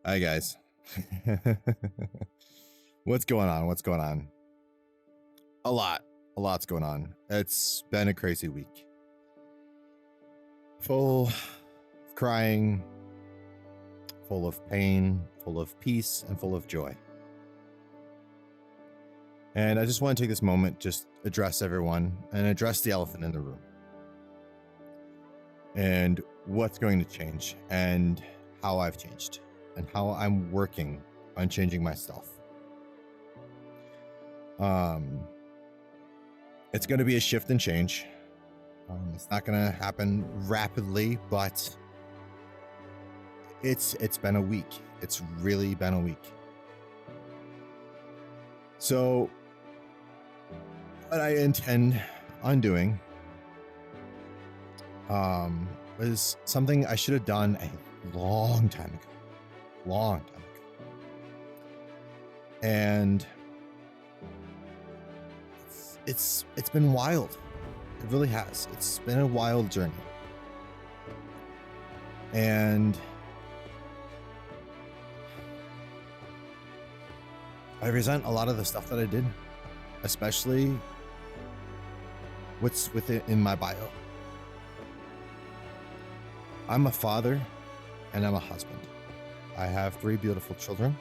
Hi guys. What's going on? What's going on? A lot. A lot's going on. It's been a crazy week. Full of crying, full of pain, full of peace, and full of joy. And I just want to take this moment, just address everyone and address the elephant in the room. And what's going to change and how I've changed and how I'm working on changing myself. It's going to be a shift and change. It's not going to happen rapidly, but it's been a week. It's really been a week. So what I intend on doing was something I should have done a long time ago. And it's been wild. It really has. It's been a wild journey. And I resent a lot of the stuff that I did, especially what's in my bio. I'm a father and I'm a husband. I have 3 beautiful children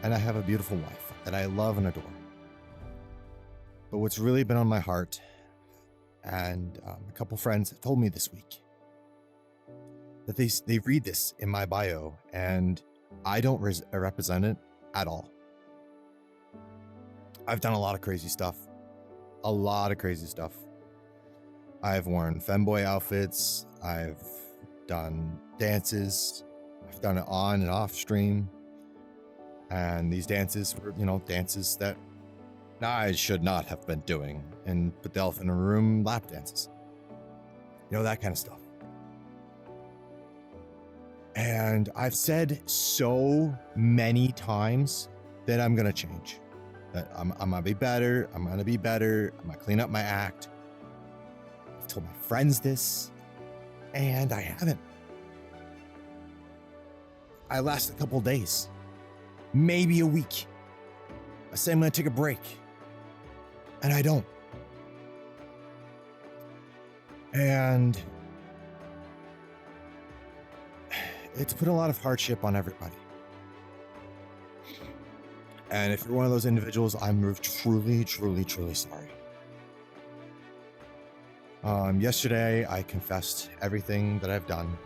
and I have a beautiful wife that I love and adore. But what's really been on my heart, and a couple friends told me this week that they read this in my bio and I don't represent it at all. I've done a lot of crazy stuff. I've worn femboy outfits. I've done dances. I've done it on and off stream. And these dances were, dances that I should not have been doing. And put the elephant in the room, lap dances. That kind of stuff. And I've said so many times that I'm going to change. That I'm going to be better. I'm going to clean up my act. I've told my friends this, and I haven't. I last a couple days, maybe a week. I say I'm going to take a break, and I don't. And it's put a lot of hardship on everybody. And if you're one of those individuals, I'm truly, truly, truly sorry. Yesterday, I confessed everything that I've done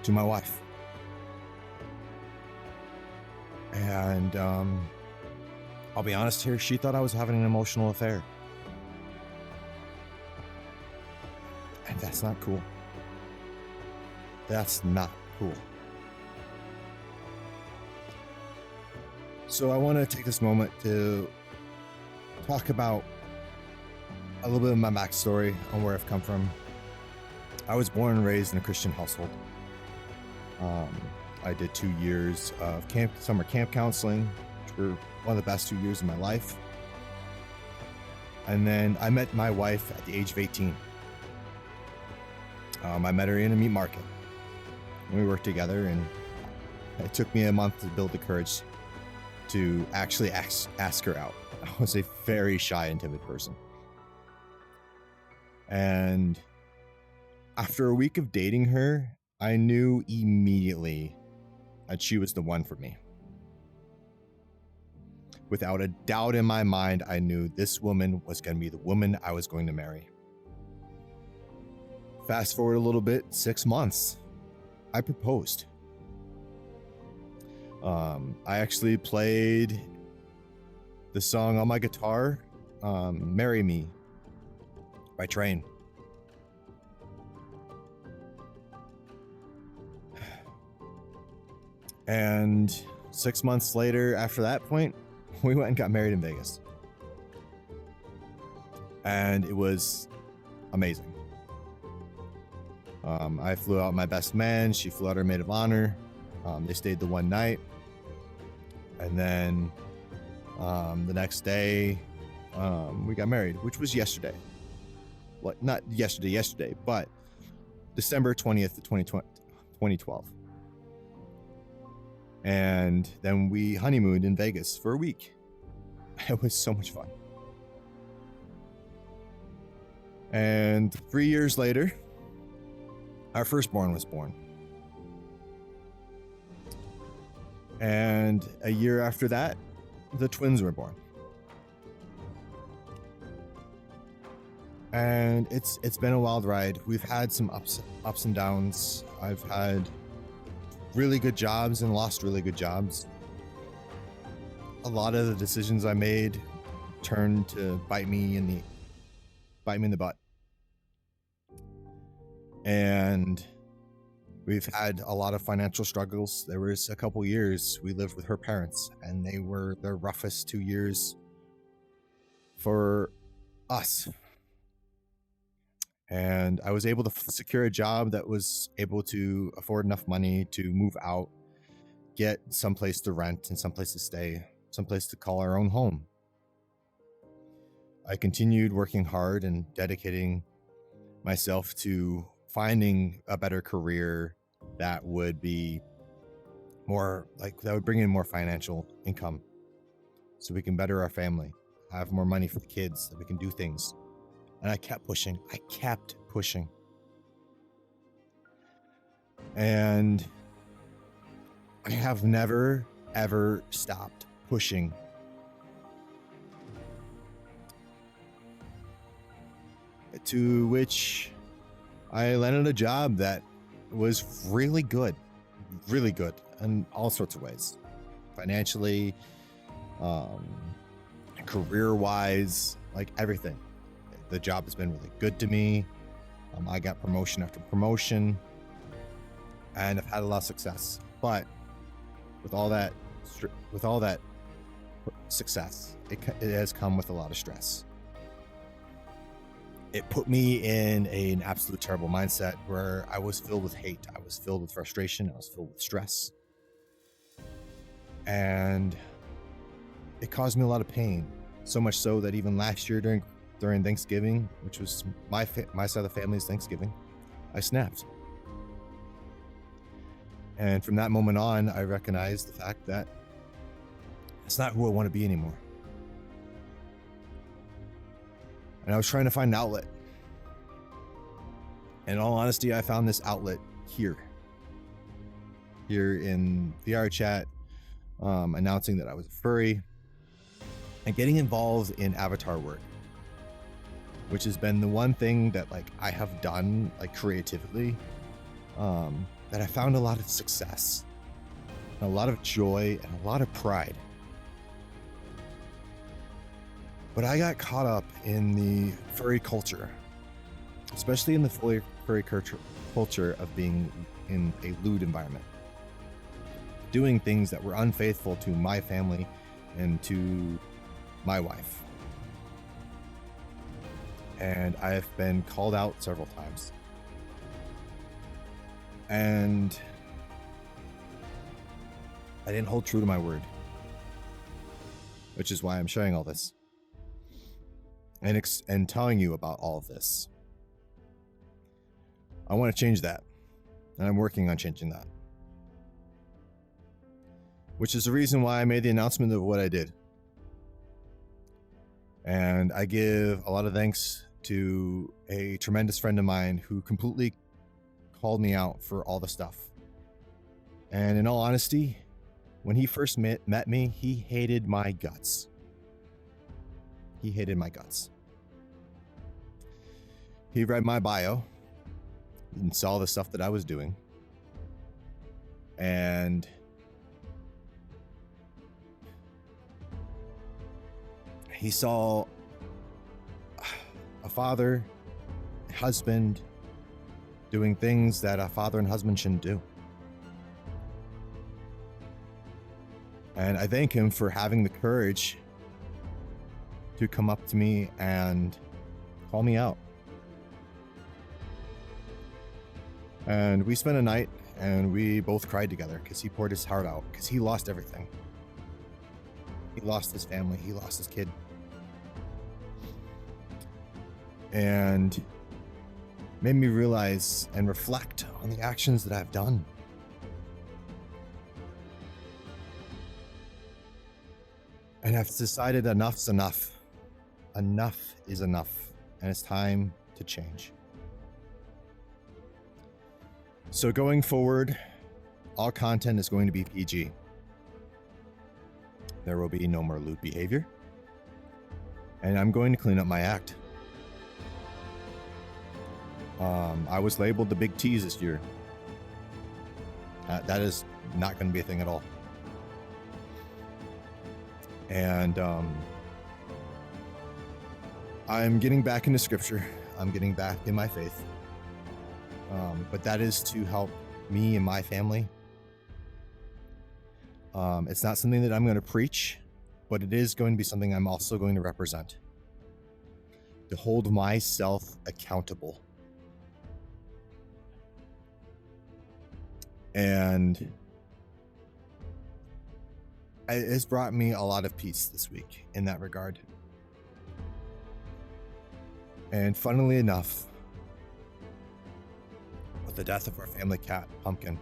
to my wife. And I'll be honest here, she thought I was having an emotional affair. And that's not cool. That's not cool. So I want to take this moment to talk about a little bit of my backstory on where I've come from. I was born and raised in a Christian household. I did 2 years of summer camp counseling, which were one of the best 2 years of my life. And then I met my wife at the age of 18. I met her in a meat market. We worked together, and it took me a month to build the courage to actually ask her out. I was a very shy and timid person. And after a week of dating her, I knew immediately that she was the one for me. Without a doubt in my mind, I knew this woman was going to be the woman I was going to marry. Fast forward a little bit, 6 months, I proposed. I actually played the song on my guitar, Marry Me by Train. And 6 months later, after that point, we went and got married in Vegas. And it was amazing. I flew out my best man. She flew out her maid of honor. They stayed the one night. And then the next day, we got married, which was yesterday. Well, not yesterday, but December 20th, 2012. And then we honeymooned in Vegas for a week. It was so much fun. And 3 years later, our firstborn was born. And a year after that, the twins were born. And it's been a wild ride. We've had some ups and downs. I've had really good jobs and lost really good jobs. A lot of the decisions I made turned to bite me in the butt. And we've had a lot of financial struggles. There was a couple years we lived with her parents, and they were the roughest 2 years for us. And I was able to secure a job that was able to afford enough money to move out, get someplace to rent and someplace to stay, someplace to call our own home. I continued working hard and dedicating myself to finding a better career that would be more that would bring in more financial income so we can better our family, have more money for the kids, that we can do things. And I kept pushing. And I have never, ever stopped pushing. To which I landed a job that was really good in all sorts of ways. Financially, career-wise, like everything. The job has been really good to me. I got promotion after promotion, and I've had a lot of success. But with all that success, it has come with a lot of stress. It put me in an absolute terrible mindset where I was filled with hate. I was filled with frustration. I was filled with stress. And it caused me a lot of pain. So much so that even last year during Thanksgiving, which was my side of the family's Thanksgiving, I snapped. And from that moment on, I recognized the fact that it's not who I want to be anymore. And I was trying to find an outlet. In all honesty, I found this outlet here in VR chat, announcing that I was a furry and getting involved in avatar work, which has been the one thing that I have done creatively, that I found a lot of success, and a lot of joy, and a lot of pride. But I got caught up in the furry culture, especially in the furry culture of being in a lewd environment, doing things that were unfaithful to my family and to my wife. And I've been called out several times. And I didn't hold true to my word, which is why I'm sharing all this and telling you about all of this. I want to change that, and I'm working on changing that, which is the reason why I made the announcement of what I did. And I give a lot of thanks to a tremendous friend of mine who completely called me out for all the stuff. And in all honesty, when he first met me, he hated my guts. He hated my guts. He read my bio and saw the stuff that I was doing. And he saw a father, a husband, doing things that a father and husband shouldn't do. And I thank him for having the courage to come up to me and call me out. And we spent a night and we both cried together because he poured his heart out, because he lost everything. He lost his family, he lost his kid. And made me realize and reflect on the actions that I've done. And I've decided enough's enough. Enough is enough. And it's time to change. So going forward, all content is going to be PG. There will be no more lewd behavior. And I'm going to clean up my act. I was labeled the big T's this year. That is not going to be a thing at all. And I'm getting back into scripture. I'm getting back in my faith. But that is to help me and my family. It's not something that I'm going to preach, but it is going to be something I'm also going to represent. To hold myself accountable. And it has brought me a lot of peace this week in that regard. And funnily enough, with the death of our family cat, Pumpkin,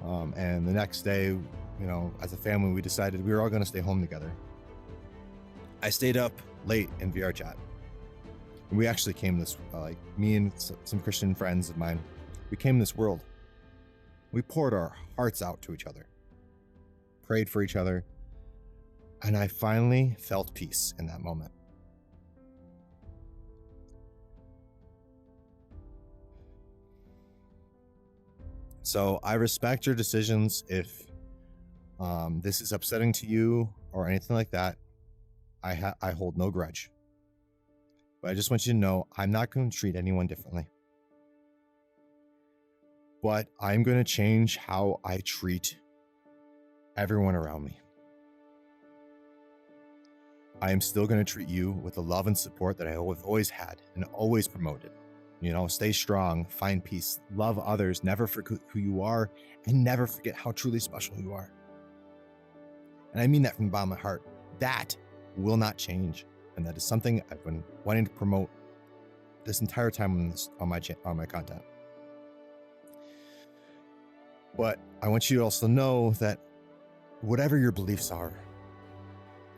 and the next day, you know, as a family, we decided we were all going to stay home together. I stayed up late in VR chat. And we actually came this, like me and some Christian friends of mine, we came this world. We poured our hearts out to each other, prayed for each other, and I finally felt peace in that moment. So I respect your decisions. If this is upsetting to you or anything like that, I hold no grudge. But I just want you to know I'm not going to treat anyone differently. But I'm going to change how I treat everyone around me. I am still going to treat you with the love and support that I have always had and always promoted. You know, stay strong, find peace, love others, never forget who you are, and never forget how truly special you are. And I mean that from the bottom of my heart. That will not change. And that is something I've been wanting to promote this entire time on my content. But I want you to also know that whatever your beliefs are,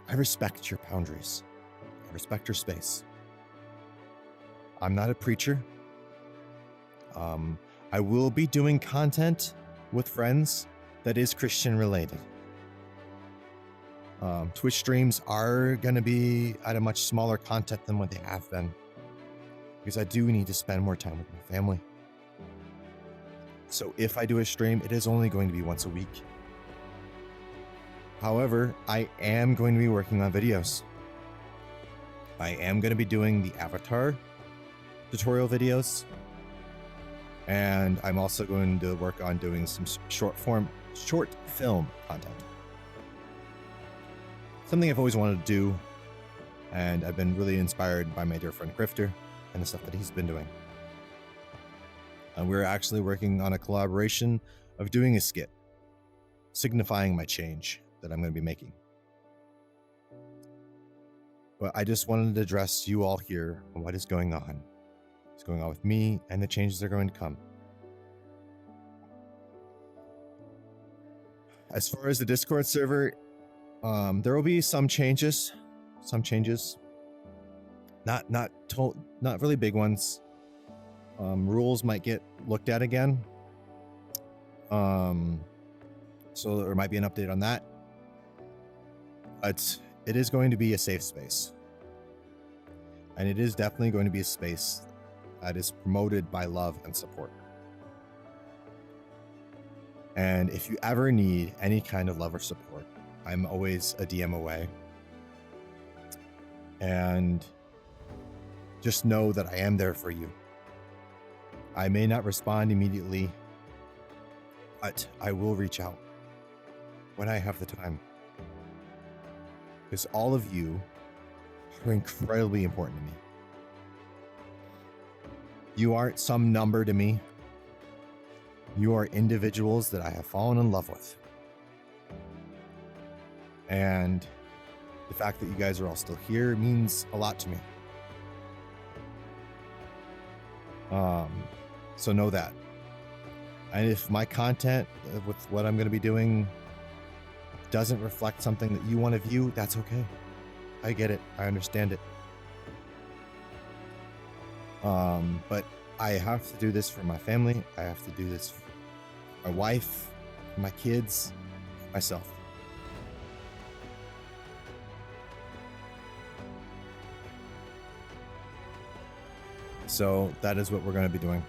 I respect your boundaries. I respect your space. I'm not a preacher. I will be doing content with friends that is Christian related. Twitch streams are going to be at a much smaller content than what they have been, because I do need to spend more time with my family. So if I do a stream, it is only going to be once a week. However, I am going to be working on videos. I am going to be doing the avatar tutorial videos. And I'm also going to work on doing some short film content. Something I've always wanted to do, and I've been really inspired by my dear friend Grifter and the stuff that he's been doing. And we're actually working on a collaboration of doing a skit, signifying my change that I'm going to be making. But I just wanted to address you all here on what is going on. What's going on with me and the changes that are going to come. As far as the Discord server, there will be some changes. Not really big ones. Rules might get looked at again. So there might be an update on that. But it is going to be a safe space. And it is definitely going to be a space that is promoted by love and support. And if you ever need any kind of love or support, I'm always a DM away. And just know that I am there for you. I may not respond immediately, but I will reach out when I have the time. Because all of you are incredibly important to me. You aren't some number to me. You are individuals that I have fallen in love with. And the fact that you guys are all still here means a lot to me. So know that. And if my content with what I'm going to be doing doesn't reflect something that you want to view, that's okay. I get it. I understand it. But I have to do this for my family. I have to do this for my wife, for my kids, myself. So that is what we're going to be doing.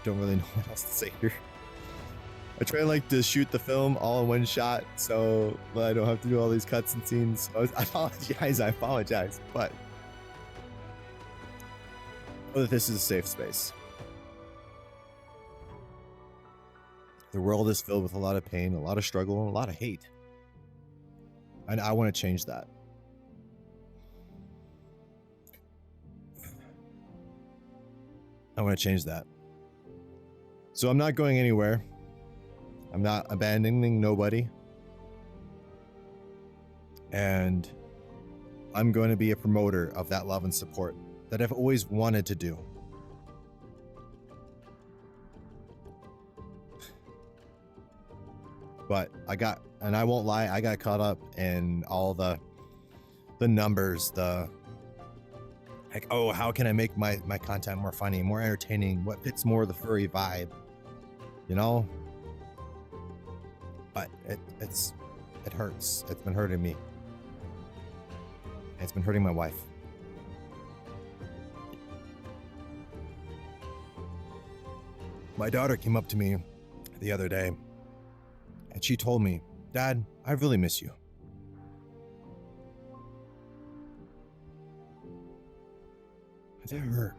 Don't really know what else to say here. I try like to shoot the film all in one shot, so I don't have to do all these cuts and scenes. I apologize, but know that this is a safe space. The world is filled with a lot of pain, a lot of struggle, and a lot of hate. And I want to change that. I want to change that. So I'm not going anywhere. I'm not abandoning nobody. And I'm going to be a promoter of that love and support that I've always wanted to do. But I won't lie, I got caught up in all the numbers, like, oh, how can I make my content more funny, more entertaining, what fits more the furry vibe, you know? But it hurts. It's been hurting me. It's been hurting my wife. My daughter came up to me the other day and she told me, "Dad, I really miss you." That hurt.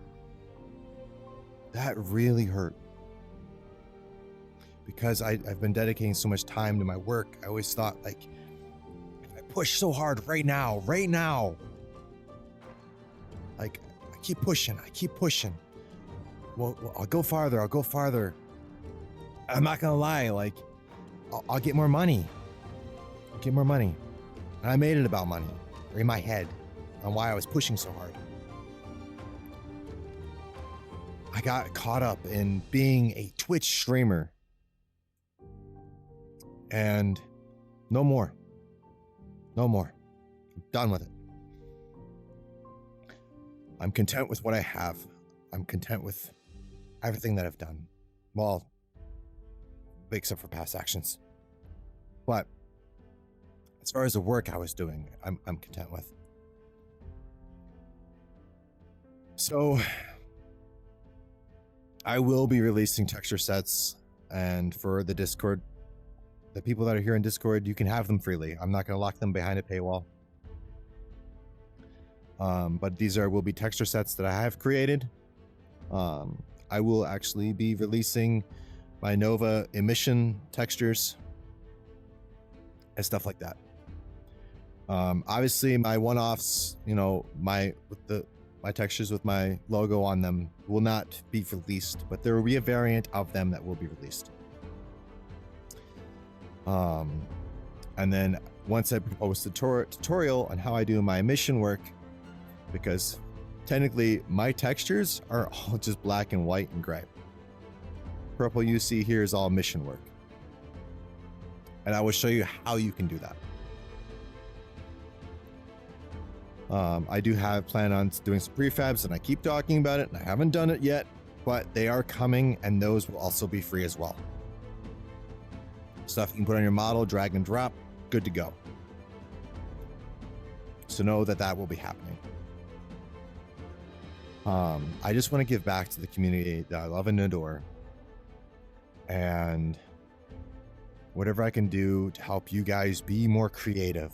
That really hurt. Because I've been dedicating so much time to my work. I always thought, like, if I push so hard right now, like, I keep pushing. Well, I'll go farther. I'm not gonna lie, like, I'll get more money. And I made it about money, or in my head, on why I was pushing so hard. I got caught up in being a Twitch streamer. And no more. I'm done with it. I'm content with what I have. I'm content with everything that I've done. Well, except for past actions. But as far as the work I was doing, I'm content with. So I will be releasing texture sets, and for the Discord, the people that are here in Discord, you can have them freely. I'm not going to lock them behind a paywall. But these will be texture sets that I have created. I will actually be releasing my Nova emission textures and stuff like that. Obviously, my one-offs, you know, my textures with my logo on them will not be released, but there will be a variant of them that will be released. And then once I post a tutorial on how I do my emission work, because technically my textures are all just black and white and gray. Purple you see here is all emission work. And I will show you how you can do that. I do have plan on doing some prefabs, and I keep talking about it, and I haven't done it yet, but they are coming, and those will also be free as well. Stuff you can put on your model, drag and drop, good to go. So know that will be happening. I just want to give back to the community that I love and adore, and whatever I can do to help you guys be more creative.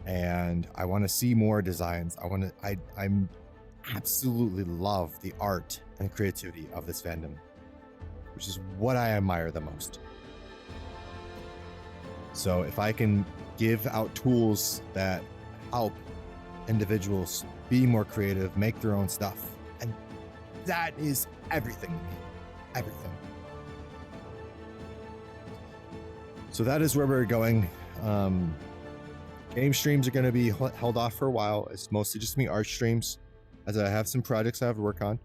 And I want to see more designs. I'm absolutely love the art and creativity of this fandom, which is what I admire the most. So if I can give out tools that help individuals be more creative, make their own stuff, and that is everything to me. Everything. So that is where we're going. Game streams are going to be held off for a while. It's mostly just me art streams, as I have some projects I have to work on.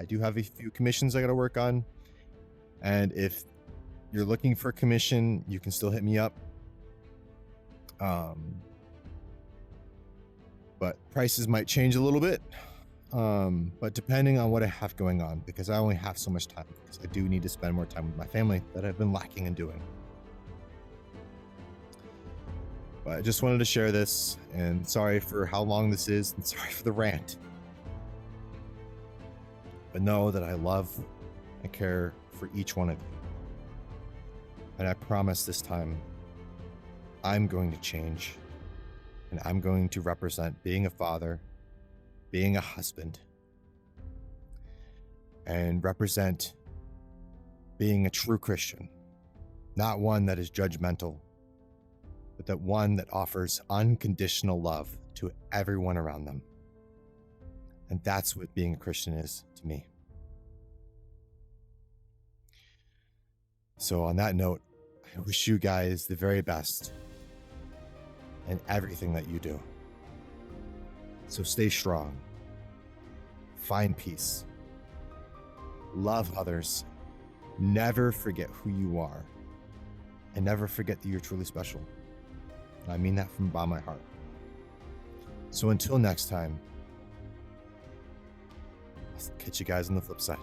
I do have a few commissions I got to work on. And if you're looking for a commission, you can still hit me up. But prices might change a little bit. But depending on what I have going on, because I only have so much time, because I do need to spend more time with my family that I've been lacking in doing. But I just wanted to share this, and sorry for how long this is, and sorry for the rant. But know that I love and care for each one of you. And I promise this time, I'm going to change, and I'm going to represent being a father, being a husband, and represent being a true Christian, not one that is judgmental, but that one that offers unconditional love to everyone around them. And that's what being a Christian is to me. So on that note, I wish you guys the very best in everything that you do. So stay strong, find peace, love others, never forget who you are, and never forget that you're truly special. And I mean that from the bottom of my heart. So until next time, I'll catch you guys on the flip side.